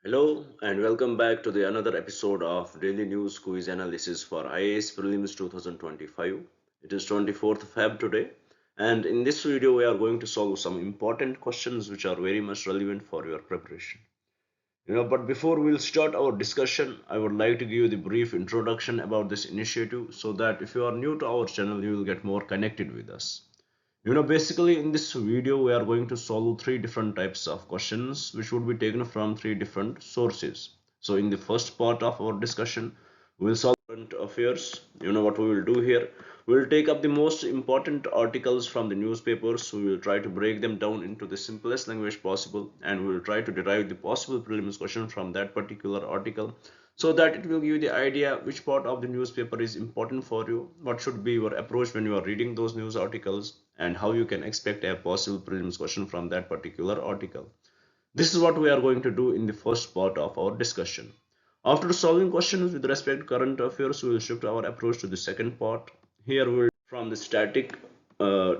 Hello and welcome back to the another episode of Daily News Quiz Analysis for IAS Prelims 2025. It is 24th Feb today, and in this video we are going to solve some important questions which are very much relevant for your preparation. But before we'll start our discussion, I would like to give you the brief introduction about this initiative so that if you are new to our channel, you will get more connected with us. Basically in this video, we are going to solve three different types of questions which would be taken from three different sources. So in the first part of our discussion, we will solve current affairs. What we will do here. We will take up the most important articles from the newspapers. We will try to break them down into the simplest language possible and we will try to derive the possible prelims question from that particular article so that it will give you the idea which part of the newspaper is important for you, what should be your approach when you are reading those news articles, and how you can expect a possible prelims question from that particular article. This is what we are going to do in the first part of our discussion. After solving questions with respect to current affairs, we will shift our approach to the second part. Here we will from the static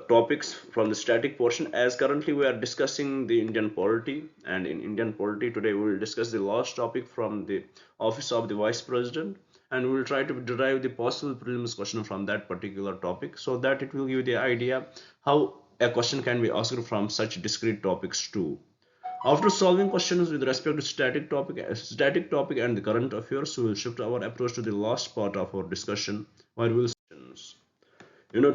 topics from the static portion, as currently we are discussing the Indian polity, and in Indian polity today we will discuss the last topic from the office of the vice president, and we will try to derive the possible prelims question from that particular topic so that it will give you the idea how a question can be asked from such discrete topics too. After solving questions with respect to static topic and the current affairs, we will shift our approach to the last part of our discussion, where we will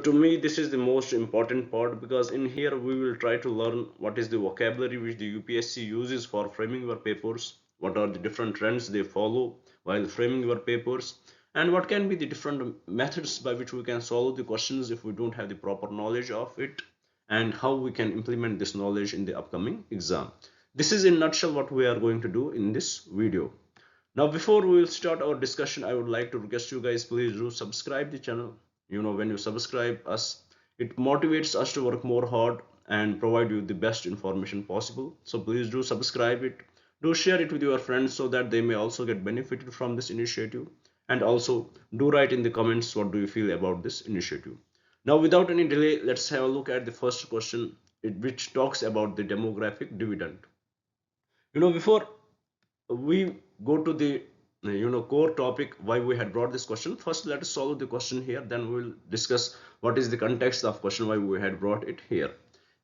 to me this is the most important part, because in here we will try to learn what is the vocabulary which the UPSC uses for framing your papers, what are the different trends they follow while framing your papers, and what can be the different methods by which we can solve the questions if we don't have the proper knowledge of it, and how we can implement this knowledge in the upcoming exam. This is in nutshell what we are going to do in this video. Now, before we will start our discussion, I would like to request you guys, please do subscribe the channel. When you subscribe us, it motivates us to work more hard and provide you the best information possible. So please do subscribe it. Do share it with your friends so that they may also get benefited from this initiative. And also do write in the comments what do you feel about this initiative. Now, without any delay, let's have a look at the first question, which talks about the demographic dividend. Before we go to the core topic why we had brought this question, first let us solve the question here, then we will discuss what is the context of question why we had brought it here.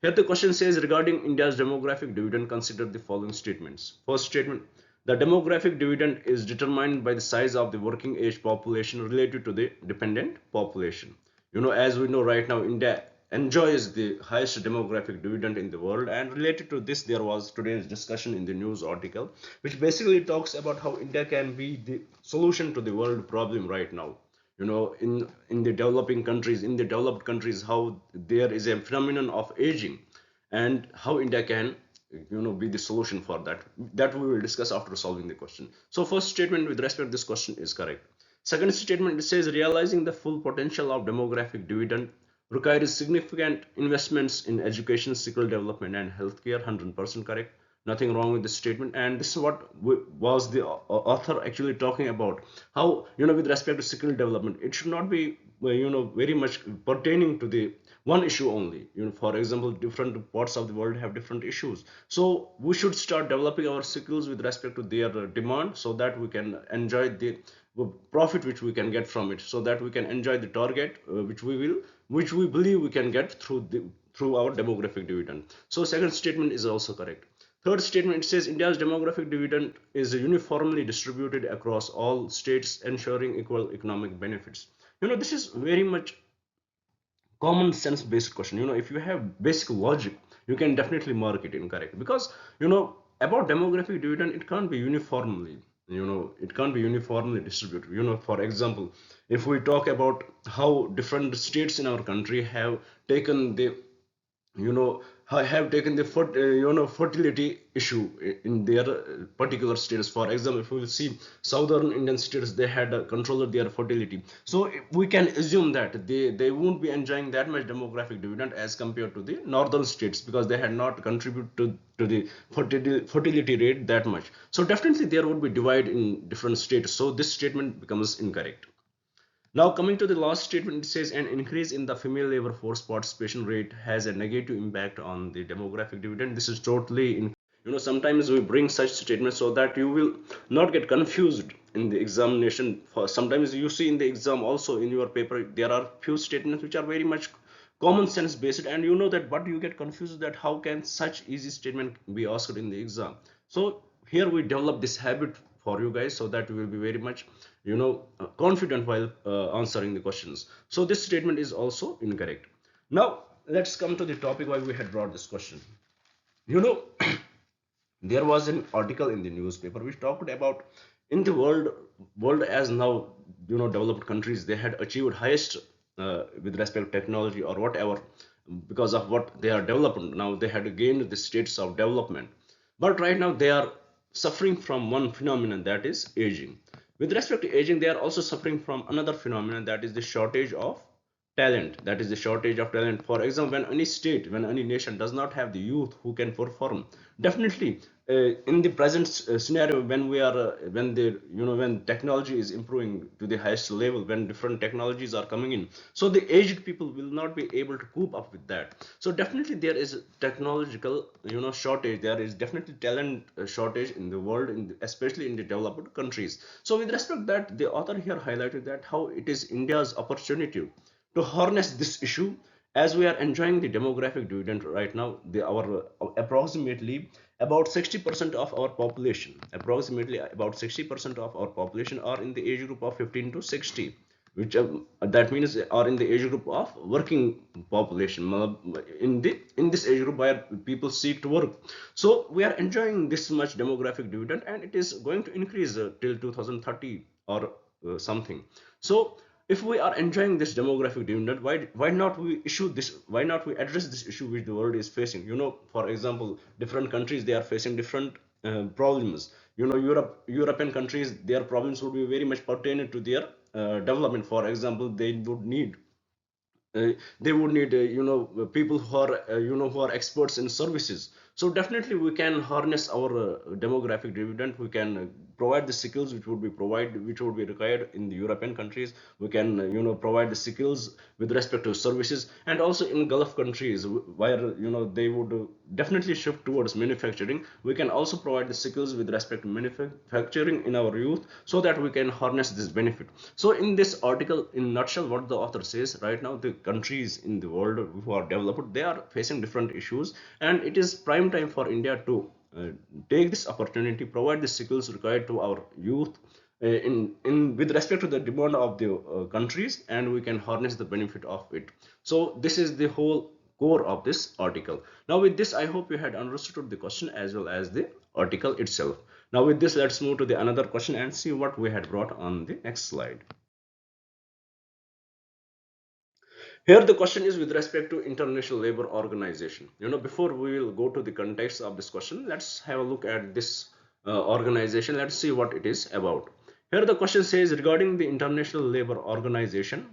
Here the question says, regarding India's demographic dividend, consider the following statements. First statement: the demographic dividend is determined by the size of the working age population related to the dependent population. As we know right now, India enjoys the highest demographic dividend in the world, and related to this there was today's discussion in the news article which basically talks about how India can be the solution to the world problem right now. In the developing countries, in the developed countries, how there is a phenomenon of aging, and how India can be the solution for that we will discuss after solving the question. So first statement with respect to this question is correct. Second statement, it says, realizing the full potential of demographic dividend requires significant investments in education, skill development, and healthcare. 100% correct. Nothing wrong with this statement. And this is what was the author actually talking about. How, with respect to skill development, it should not be, very much pertaining to the one issue only. For example, different parts of the world have different issues. So we should start developing our skills with respect to their demand so that we can enjoy the profit which we can get from it, so that we can enjoy the target which we believe we can get through our demographic dividend. So second statement is also correct. Third statement, it says, India's demographic dividend is uniformly distributed across all states, ensuring equal economic benefits. This is very much common sense based question. If you have basic logic, you can definitely mark it incorrect, because about demographic dividend, it can't be uniformly distributed. For example, if we talk about how different states in our country have taken the have taken the fertility issue in their particular states. For example, if we will see southern Indian states, they had controlled their fertility, so we can assume that they won't be enjoying that much demographic dividend as compared to the northern states, because they had not contributed to the fertility rate that much. So definitely there would be divide in different states, so this statement becomes incorrect. Now coming to the last statement, it says an increase in the female labor force participation rate has a negative impact on the demographic dividend. This is totally Sometimes we bring such statements so that you will not get confused in the examination. For sometimes you see in the exam also in your paper there are few statements which are very much common sense based, and that, but you get confused that how can such easy statement be asked in the exam. So here we develop this habit for you guys so that you will be very much confident while answering the questions. So this statement is also incorrect. Now let's come to the topic why we had brought this question. you know there was an article in the newspaper which talked about in the world as now, developed countries, they had achieved highest with respect to technology or whatever, because of what they are developing now, they had gained the status of development. But right now they are suffering from one phenomenon, that is aging. With respect to aging, they are also suffering from another phenomenon, that is the shortage of talent. That is the shortage of talent. For example, when any state, when any nation does not have the youth who can perform, definitely in the present scenario, when we are when the when technology is improving to the highest level, when different technologies are coming in, so the aged people will not be able to cope up with that. So definitely there is technological shortage, there is definitely talent shortage in the world, especially in the developed countries. So with respect to that, the author here highlighted that how it is India's opportunity to harness this issue, as we are enjoying the demographic dividend right now. Our approximately about 60% of our population, approximately about 60% of our population are in the age group of 15 to 60, which that means are in the age group of working population, in this age group where people seek to work. So we are enjoying this much demographic dividend, and it is going to increase till 2030 or something. So if we are enjoying this demographic dividend, why not we issue this, why not we address this issue which the world is facing? For example, different countries, they are facing different problems. European countries, their problems would be very much pertaining to their development. For example, they would need people who are who are experts in services. So definitely we can harness our demographic dividend. We can provide the skills which would be required in the European countries. We can provide the skills with respect to services, and also in Gulf countries where they would definitely shift towards manufacturing. We can also provide the skills with respect to manufacturing in our youth, so that we can harness this benefit. So in this article, in nutshell, what the author says, right now the countries in the world who are developed, they are facing different issues, and it is prime time for India to take this opportunity, provide the skills required to our youth in with respect to the demand of the countries, and we can harness the benefit of it. So this is the whole core of this article. Now with this, I hope you had understood the question as well as the article itself. Now with this, let's move to the another question and see what we had brought on the next slide. Here the question is with respect to International Labour Organization. Before we will go to the context of this question, let's have a look at this organization. Let's see what it is about. Here the question says, regarding the International Labour Organization,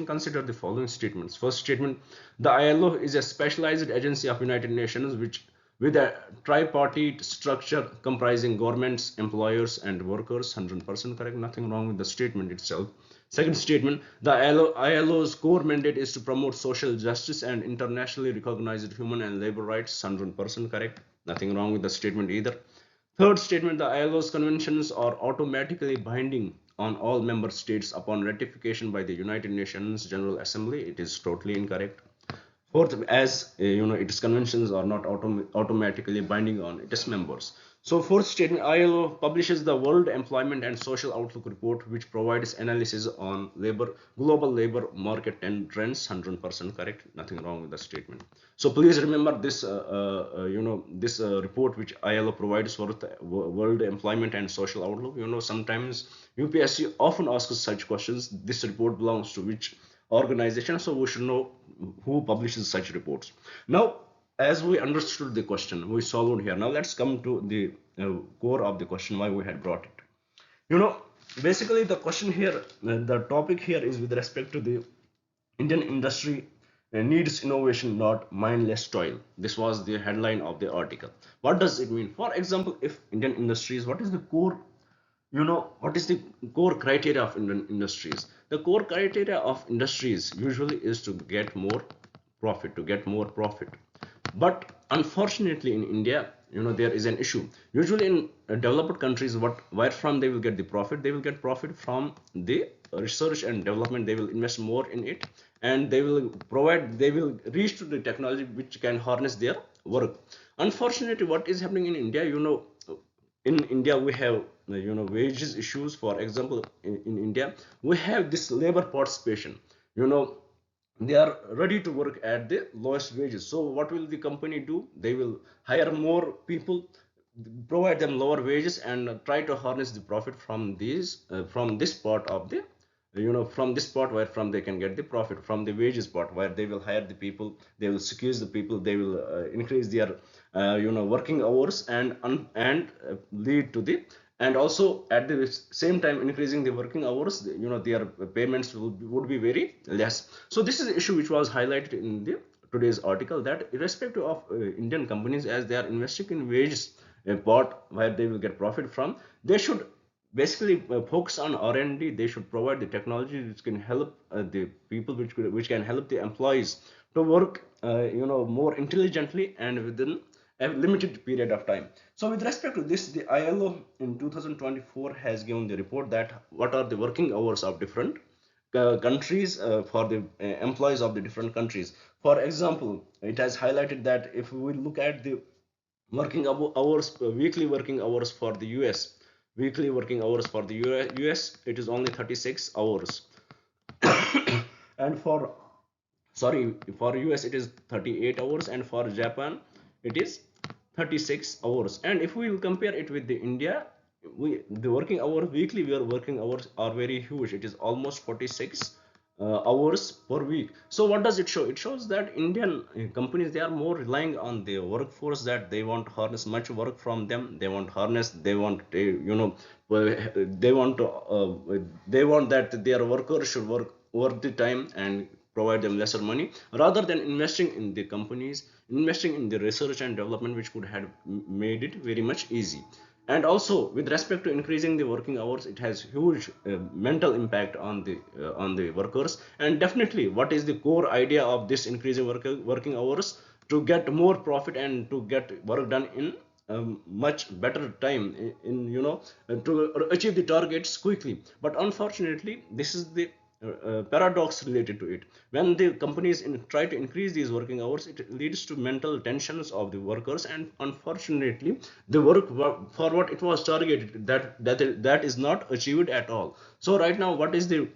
consider the following statements. First statement: the ILO is a specialized agency of United Nations which with a tripartite structure comprising governments, employers, and workers. 100% correct. Nothing wrong with the statement itself. Second statement: the ILO's core mandate is to promote social justice and internationally recognized human and labor rights. 100% correct. Nothing wrong with the statement either. Third statement: the ILO's conventions are automatically binding on all member states upon ratification by the United Nations General Assembly. It is totally incorrect. Fourth, as its conventions are not automatically binding on its members. So fourth statement: ILO publishes the World Employment and Social Outlook report, which provides analysis on global labor market and trends. 100% correct. Nothing wrong with the statement. So please remember this, this report which ILO provides for the World Employment and Social Outlook. Sometimes UPSC often asks such questions. This report belongs to which organization? So we should know who publishes such reports. Now, as we understood the question, we solved here. Now let's come to the core of the question, why we had brought it. Basically the question here, the topic here is with respect to the Indian industry needs innovation, not mindless toil. This was the headline of the article. What does it mean? For example, if Indian industries, what is the core, what is the core criteria of Indian industries? The core criteria of industries usually is to get more profit, But unfortunately in India, there is an issue. Usually in developed countries, where from they will get the profit, they will get profit from the research and development. They will invest more in it, and they will reach to the technology which can harness their work. Unfortunately, what is happening in India, in India we have wages issues. For example, in India we have this labor participation. you know they are ready to work at the lowest wages. So what will the company do? They will hire more people, provide them lower wages, and try to harness the profit from this part of the from this part where from they can get the profit from the wages part, where they will hire the people, they will squeeze the people, they will increase their working hours, and lead to the, and also at the same time increasing the working hours, their payments would be very less. So this is the issue which was highlighted in the today's article, that irrespective of Indian companies, as they are investing in wages, a part where they will get profit from, they should basically focus on R&D. They should provide the technology which can help the people, which can help the employees to work more intelligently and within a limited period of time. So with respect to this, the ILO in 2024 has given the report that what are the working hours of different countries for the employees of the different countries. For example, it has highlighted that if we look at the hours, weekly working hours for the US, weekly working hours for the US, it is only 36 hours. And for US it is 38 hours, and for Japan it is 36 hours. And if we will compare it with the India, the weekly working hours are very huge. It is almost 46 hours per week. So what does it show? It shows that Indian companies, they are more relying on their workforce, that they want to harness much work from them. They want they want that their workers should work over the time and provide them lesser money, rather than investing in the companies, investing in the research and development, which could have made it very much easy. And also with respect to increasing the working hours, it has huge mental impact on the workers. And definitely, what is the core idea of this increasing working hours? To get more profit and to get work done in much better time, to achieve the targets quickly. But unfortunately, this is the paradox related to it. When the companies try to increase these working hours, it leads to mental tensions of the workers, and unfortunately the work for what it was targeted, that is not achieved at all. So right now, what is the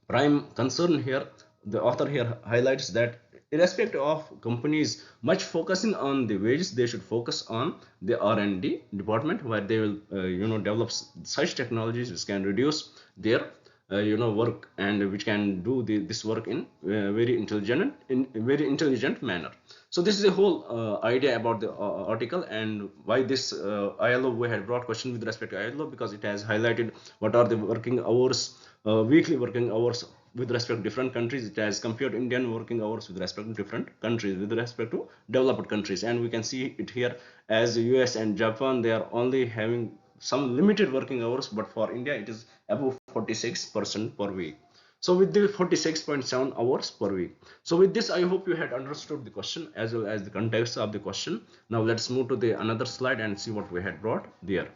prime concern here? The author here highlights that irrespective of companies much focusing on the wages, they should focus on the R&D department, where they will develop such technologies which can reduce their work, and which can do this work in very intelligent manner. So this is the whole idea about the article, and why this ILO, we had brought question with respect to ILO, because it has highlighted what are the working hours, weekly working hours with respect to different countries. It has compared Indian working hours with respect to different countries, with respect to developed countries. And we can see it here, as US and Japan, they are only having some limited working hours, but for India it is above 46% per week. So with the 46.7 hours per week. So with this, I hope you had understood the question as well as the context of the question. Now let's move to the another slide and see what we had brought there.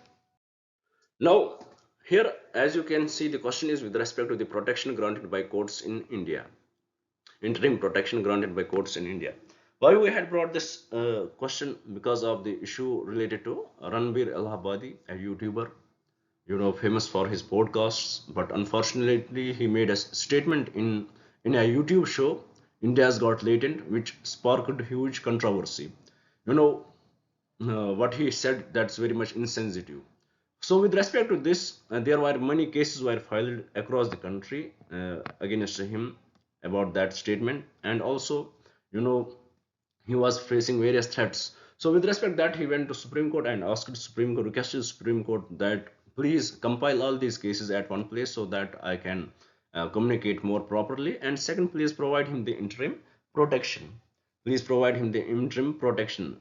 Now here, as you can see, the question is with respect to the protection granted by courts in India, interim protection granted by courts in India. Why we had brought this question? Because of the issue related to Ranbir Allahabadi, a YouTuber, famous for his podcasts. But unfortunately, he made a statement in a YouTube show, India's Got Latent, which sparked huge controversy. You know what he said, that's very much insensitive. So with respect to this, there were many cases were filed across the country against him about that statement. And also, you know, he was facing various threats. So with respect that, he went to Supreme Court and asked Supreme Court, requested Supreme Court that please compile all these cases at one place so that I can communicate more properly. And second, please provide him the interim protection. Please provide him the interim protection.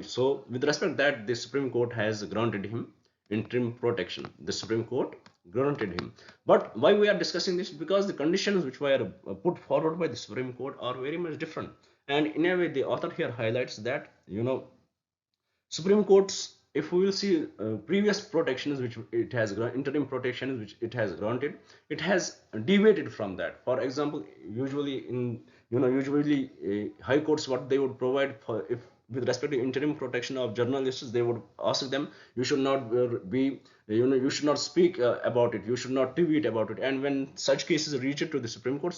So with respect that, the Supreme Court has granted him interim protection. The Supreme Court granted him. But why we are discussing this? Because the conditions which were put forward by the Supreme Court are very much different. And in a way, the author here highlights that, Supreme Court's, if we will see previous protections which it has interim protections which it has granted, it has deviated from that. For example, usually high courts, what they would provide for, if with respect to interim protection of journalists, they would ask them, you should not be you should not speak about it, you should not tweet about it. And when such cases reached to the Supreme Court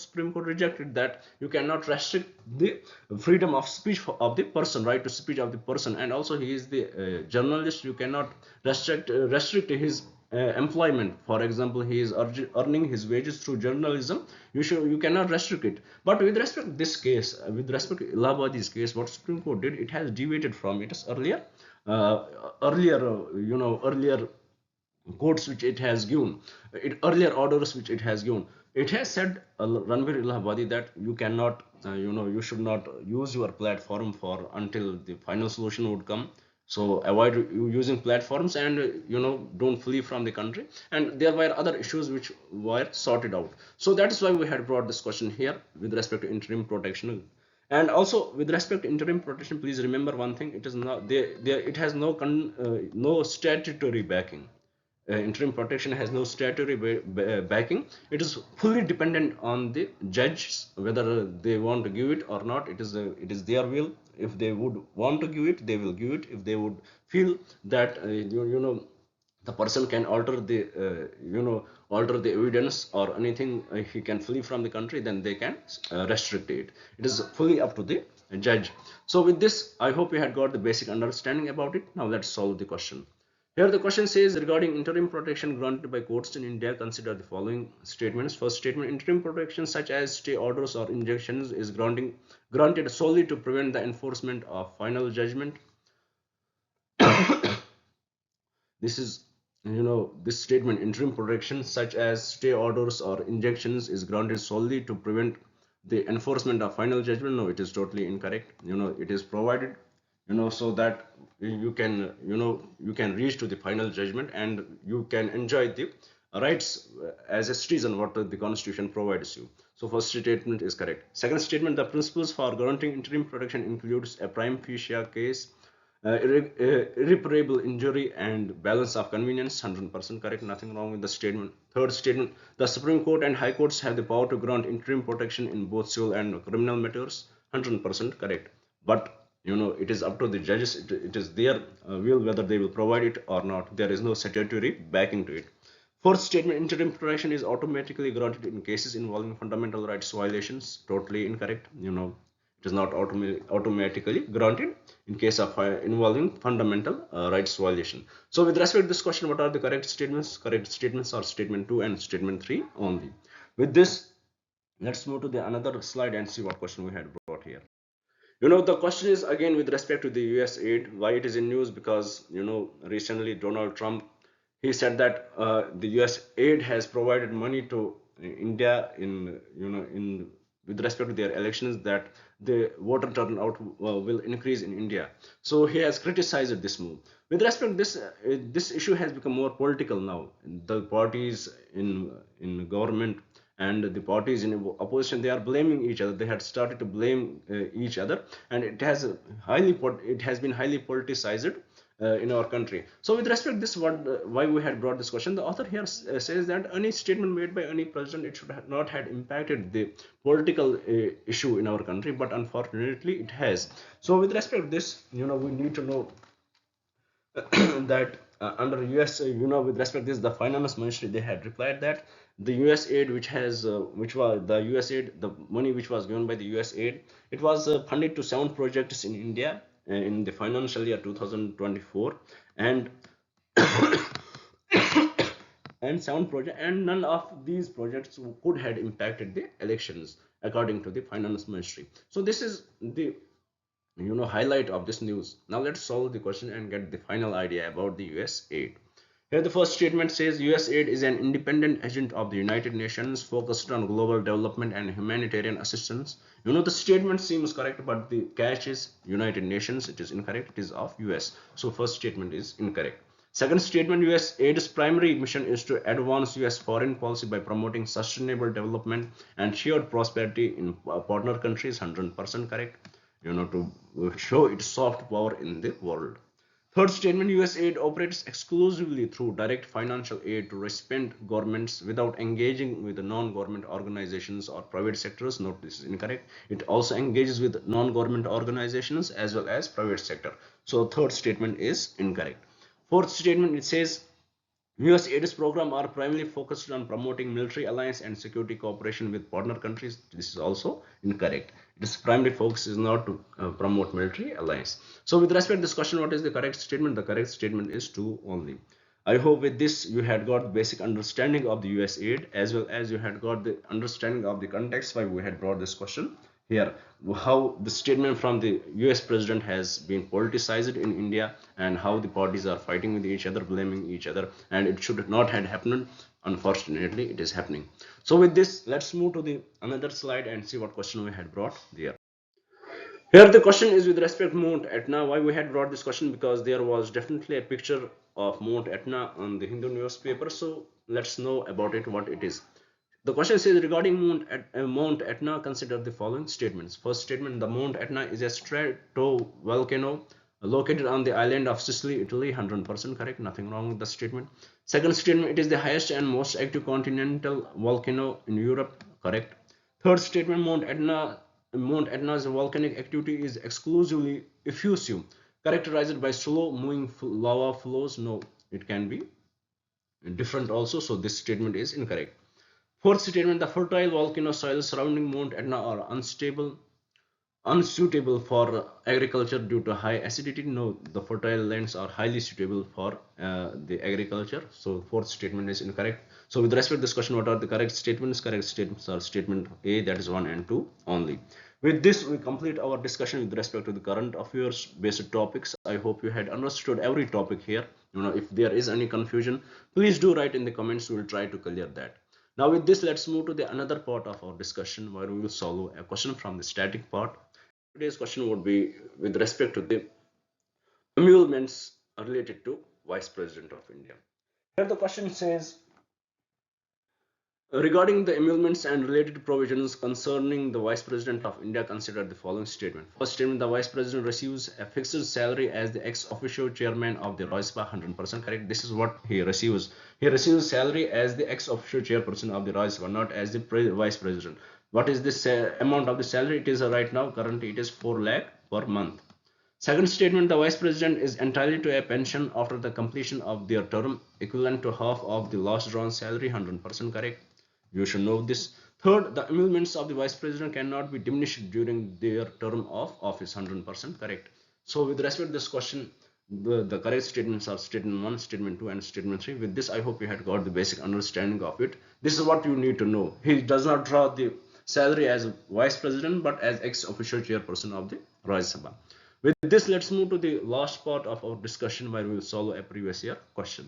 rejected that you cannot restrict the freedom of speech of the person, right to speech of the person. And also he is the journalist, you cannot restrict his employment. For example, he is earning his wages through journalism, you cannot restrict it. But with respect to this case, with respect to Allahabadi's case, what Supreme Court did, it has deviated from its uh, earlier codes which it has given, earlier orders which it has given. It has said, Ranveer Allahabadi, that you cannot, you should not use your platform for until the final solution would come. So avoid using platforms, and don't flee from the country. And there were other issues which were sorted out. So that is why we had brought this question here with respect to interim protection. And also with respect to interim protection, please remember one thing: it is not there. It has no statutory backing. Interim protection has no statutory backing. It is fully dependent on the judges whether they want to give it or not. It is their will. If they would want to give it, they will give it. If they would feel that the person can alter the evidence or anything, he can flee from the country, then they can restrict it. It is fully up to the judge. So with this, I hope you had got the basic understanding about it. Now let's solve the question. Here the question says, regarding interim protection granted by courts in India, consider the following statements. First statement: interim protection such as stay orders or injunctions is granted solely to prevent the enforcement of final judgment. This is, this statement, interim protection such as stay orders or injunctions is granted solely to prevent the enforcement of final judgment. No, it is totally incorrect. It is provided, so that you can reach to the final judgment and you can enjoy the rights as a citizen what the constitution provides you. So first statement is correct. Second statement: the principles for granting interim protection includes a prima facie case, irreparable injury, and balance of convenience. 100% correct, nothing wrong with the statement. Third statement: the Supreme Court and High Courts have the power to grant interim protection in both civil and criminal matters. 100% correct. But it is up to the judges. It is their will whether they will provide it or not. There is no statutory backing to it. Fourth statement: interim protection is automatically granted in cases involving fundamental rights violations. Totally incorrect. It is not automatically granted in case of involving fundamental rights violation. So with respect to this question, what are the correct statements? Correct statements are statement 2 and statement 3 only. With this, let's move to the another slide and see what question we had brought here. The question is again with respect to the US aid. Why it is in news? Because recently Donald Trump, he said that the US aid has provided money to India in with respect to their elections, that the voter turnout will increase in India. So he has criticized this move. With respect to this, this issue has become more political now. The parties in government and the parties in opposition, they are blaming each other. They had started to blame each other, and it has been highly politicized in our country. So with respect to this, why we had brought this question, the author here says that any statement made by any president, it should not have impacted the political issue in our country, but unfortunately it has. So with respect to this, we need to know that under US, with respect to this, the finance ministry, they had replied that the US aid, which was the US aid, the money which was given by the US aid, it was funded to 7 projects in India in the financial year 2024, and and 7 projects, and none of these projects could have impacted the elections according to the finance ministry. So this is the highlight of this news. Now let's solve the question and get the final idea about the US aid. Here the first statement says, US aid is an independent agent of the United Nations focused on global development and humanitarian assistance. The statement seems correct, but the catch is United Nations. It is incorrect. It is of US. So first statement is incorrect. Second statement: US aid's primary mission is to advance US foreign policy by promoting sustainable development and shared prosperity in partner countries. 100% correct. to show its soft power in the world. Third statement, US aid operates exclusively through direct financial aid to recipient governments without engaging with the non-government organizations or private sectors. Note this is incorrect. It also engages with non-government organizations as well as private sector. So third statement is incorrect. Fourth statement, it says US AID's program are primarily focused on promoting military alliance and security cooperation with partner countries. This is also incorrect. Its primary focus is not to promote military alliance. So with respect to this question, what is the correct statement? The correct statement is 2 only. I hope with this you had got basic understanding of the US aid as well as you had got the understanding of the context why we had brought this question here, how the statement from the US president has been politicized in India and how the parties are fighting with each other, blaming each other, and it should not have happened. Unfortunately, it is happening. So with this, let's move to the another slide and see what question we had brought there. Here the question is with respect to Mount Etna. Why we had brought this question? Because there was definitely a picture of Mount Etna on the Hindu newspaper. So let's know about it, what it is. The question says regarding Mount Etna, consider the following statements. First statement, the Mount Etna is a stratovolcano located on the island of Sicily, Italy. 100% correct, nothing wrong with the statement. Second statement, it is the highest and most active continental volcano in Europe. Correct. Third statement, Mount Etna's volcanic activity is exclusively effusive, characterized by slow moving lava flows. No, it can be different also. So this statement is incorrect. Fourth statement, the fertile volcano soils surrounding Mount Etna are unsuitable for agriculture due to high acidity. No, the fertile lands are highly suitable for the agriculture. So fourth statement is incorrect. So with respect to this question, what are the correct statements? Correct statements are statement A, that is 1 and 2 only. With this, we complete our discussion with respect to the current affairs based topics. I hope you had understood every topic here. If there is any confusion, please do write in the comments. We will try to clear that. Now with this, let's move to the another part of our discussion where we will solve a question from the static part. Today's question would be with respect to the emoluments related to Vice President of India. Here the question says, regarding the emoluments and related provisions concerning the Vice President of India, consider the following statement. First statement, the Vice President receives a fixed salary as the ex officio chairman of the Rajya Sabha. 100% correct. This is what he receives. He receives salary as the ex officio chairperson of the Rajya Sabha, not as the Vice President. What is this amount of the salary? It is right now, currently it is 4 lakh per month. Second statement, the Vice President is entitled to a pension after the completion of their term equivalent to half of the last drawn salary. 100% correct. You should know this. Third, the emoluments of the Vice President cannot be diminished during their term of office. 100% correct. So with respect to this question, the correct statements are statement 1, statement 2 and statement 3. With this, I hope you had got the basic understanding of it. This is what you need to know. He does not draw the salary as Vice President but as ex officio chairperson of the Rajya Sabha. With this, let's move to the last part of our discussion where we will solve a previous year question.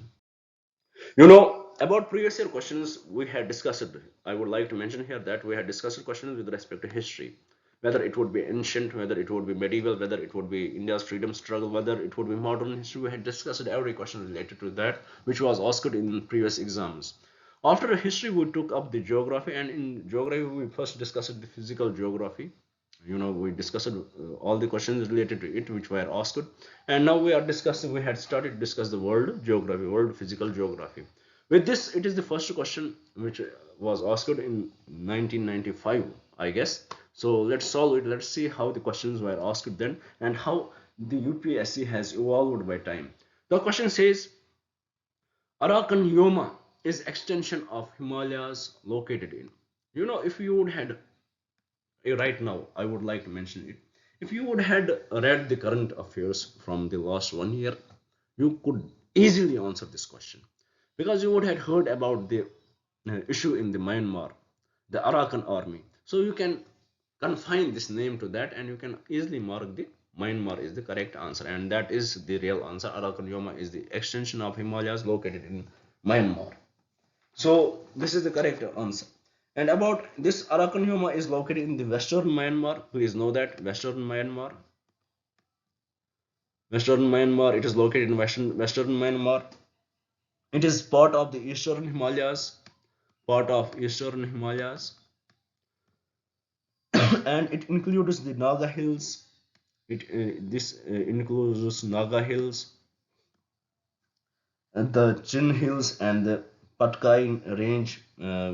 About previous year questions, we had discussed, I would like to mention here that we had discussed questions with respect to history, whether it would be ancient, whether it would be medieval, whether it would be India's freedom struggle, whether it would be modern history. We had discussed every question related to that, which was asked in previous exams. After history, we took up the geography, and in geography, we first discussed the physical geography. We discussed all the questions related to it which were asked, and now we had started to discuss the world geography, world physical geography. With this, it is the first question which was asked in 1995, I guess. So let's solve it. Let's see how the questions were asked then and how the UPSC has evolved by time. The question says, Arakan Yoma is extension of Himalayas located in. If you would had right now, I would like to mention it. If you would had read the current affairs from the last 1 year, you could easily answer this question because you would have heard about the issue in the Myanmar, the Arakan army. So you can confine this name to that and you can easily mark the Myanmar is the correct answer, and that is the real answer. Arakan Yoma is the extension of Himalayas located in Myanmar. So this is the correct answer. And about this, Arakan Yoma is located in the western Myanmar. Please know that western Myanmar. Western Myanmar, it is located in western Myanmar. It is part of the eastern Himalayas, and it includes the Naga Hills, This includes Naga Hills, the Chin Hills, and the Patkai range,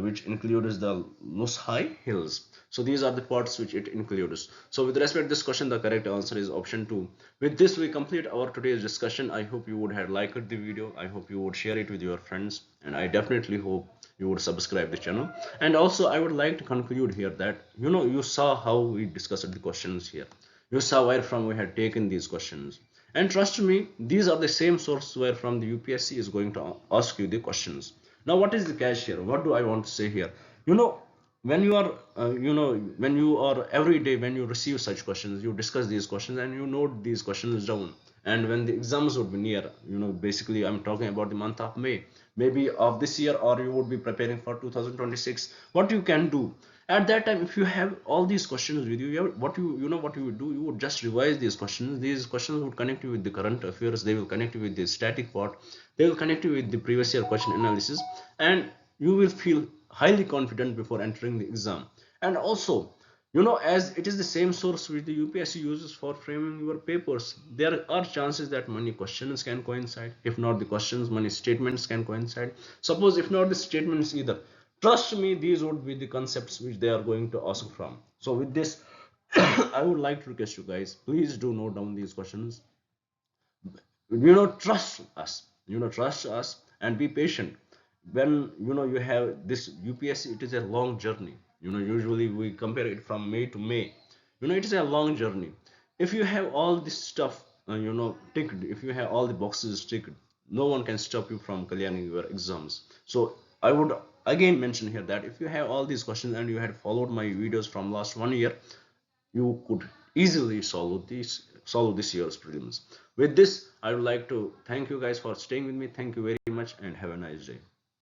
which includes the Lushai Hills. So these are the parts which it includes. So with respect to this question, the correct answer is option 2. With this, we complete our today's discussion. I hope you would have liked the video. I hope you would share it with your friends, and I definitely hope you would subscribe the channel. And also, I would like to conclude here that you saw how we discussed the questions here. You saw where from we had taken these questions. And trust me, these are the same sources where from the UPSC is going to ask you the questions. Now, what is the catch here? What do I want to say here? You know, when you are, when you are every day, when you receive such questions, you discuss these questions and you note these questions down. And when the exams would be near, basically I'm talking about the month of May, maybe of this year, or you would be preparing for 2026. What you can do at that time, if you have all these questions with you, what you would do, you would just revise these questions. These questions would connect you with the current affairs, they will connect you with the static part, they will connect you with the previous year question analysis, and you will feel highly confident before entering the exam. And also, as it is the same source which the UPSC uses for framing your papers, there are chances that many questions can coincide. If not the questions, many statements can coincide. Suppose if not the statements either, trust me, these would be the concepts which they are going to ask from. So with this, I would like to request you guys, please do note down these questions. Trust us and be patient. When you have this UPSC, it is a long journey. Usually we compare it from May to May. It is a long journey. If you have all this stuff ticked, if you have all the boxes ticked, no one can stop you from clearing your exams. So I would again mention here that if you have all these questions and you had followed my videos from last 1 year, you could easily solve this year's prelims. With this, I would like to thank you guys for staying with me. Thank you very much and have a nice day.